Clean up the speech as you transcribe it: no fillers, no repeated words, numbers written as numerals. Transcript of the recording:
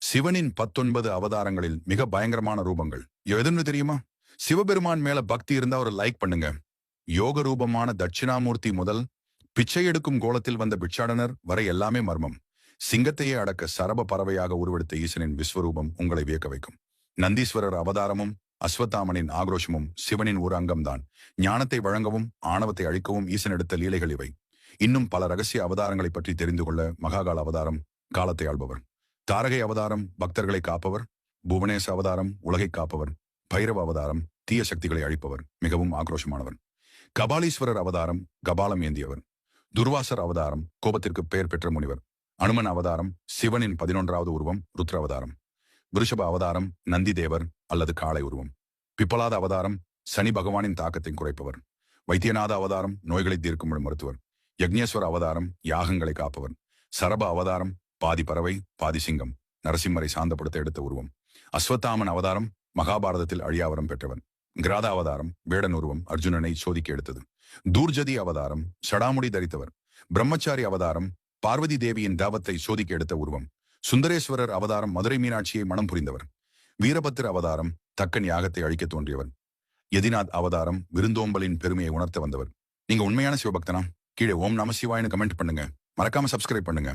சிவனின் 19 அவதாரங்களில் மிக பயங்கரமான ரூபங்கள் எதுன்னு தெரியுமா? சிவபெருமான் மேல பக்தி இருந்தா ஒரு லைக் பண்ணுங்க. யோக ரூபமான தட்சிணாமூர்த்தி முதல் பிச்சை எடுக்கும் கோலத்தில் வந்த பிட்சாடனர் வரை எல்லாமே மர்மம். சிங்கத்தையே அடக்க சரப பறவையாக உருவெடுத்த ஈசனின் விஸ்வரூபம் உங்களை வியக்க வைக்கும். நந்தீஸ்வரர் அவதாரமும் அஸ்வத்தாமனின் ஆக்ரோஷமும் சிவனின் ஒரு அங்கம்தான். ஞானத்தை வழங்கவும் ஆணவத்தை அழிக்கவும் ஈசன் எடுத்த லீலைகள் இவை. இன்னும் பல ரகசிய அவதாரங்களை பற்றி தெரிந்து கொள்ள மகாகால அவதாரம் காலத்தை ஆள்பவர், தாரகை அவதாரம் பக்தர்களை காப்பவர், புவனேச அவதாரம் உலகை காப்பவர், பைரவ அவதாரம் தீய சக்திகளை அழிப்பவர், மிகவும் ஆக்ரோஷமானவர், கபாலீஸ்வரர் அவதாரம் கபாலம் ஏந்தியவர், துர்வாசர் அவதாரம் கோபத்திற்கு பெயர் பெற்ற முனிவர், அனுமன் அவதாரம் சிவனின் 11வது உருவம் ருத்ர அவதாரம், விருஷப அவதாரம் நந்தி தேவர் அல்லது காளை உருவம், பிப்பலாத அவதாரம் சனி பகவானின் தாக்கத்தை குறைப்பவர், வைத்தியநாத அவதாரம் நோய்களை தீர்க்கும் மருத்துவர், யக்ஞேஸ்வர அவதாரம் யாகங்களை காப்பவர், சரப அவதாரம் பாதி பறவை பாதி சிங்கம் நரசிம்மரை சாந்தப்படுத்த எடுத்த உருவம், அஸ்வத்தாமன் அவதாரம் மகாபாரதத்தில் அழியாவரம் பெற்றவன், கிராத அவதாரம் வேடன் உருவம் அர்ஜுனனை சோதிக்க எடுத்தது, தூர்ஜதி அவதாரம் சடாமுடி தரித்தவர், பிரம்மச்சாரி அவதாரம் பார்வதி தேவியின் தாவத்தை சோதிக்க எடுத்த உருவம், சுந்தரேஸ்வரர் அவதாரம் மதுரை மீனாட்சியை மனம் புரிந்தவர், வீரபத்திர அவதாரம் தக்கன் யாகத்தை அழிக்க தோன்றியவர், யதிநாத் அவதாரம் விருந்தோம்பலின் பெருமையை உணர்த்த வந்தவர். நீங்க உண்மையான சிவபக்தனா? கீழே ஓம் நம சிவாயன்னு கமெண்ட் பண்ணுங்க. மறக்காம சப்ஸ்கிரைப் பண்ணுங்க.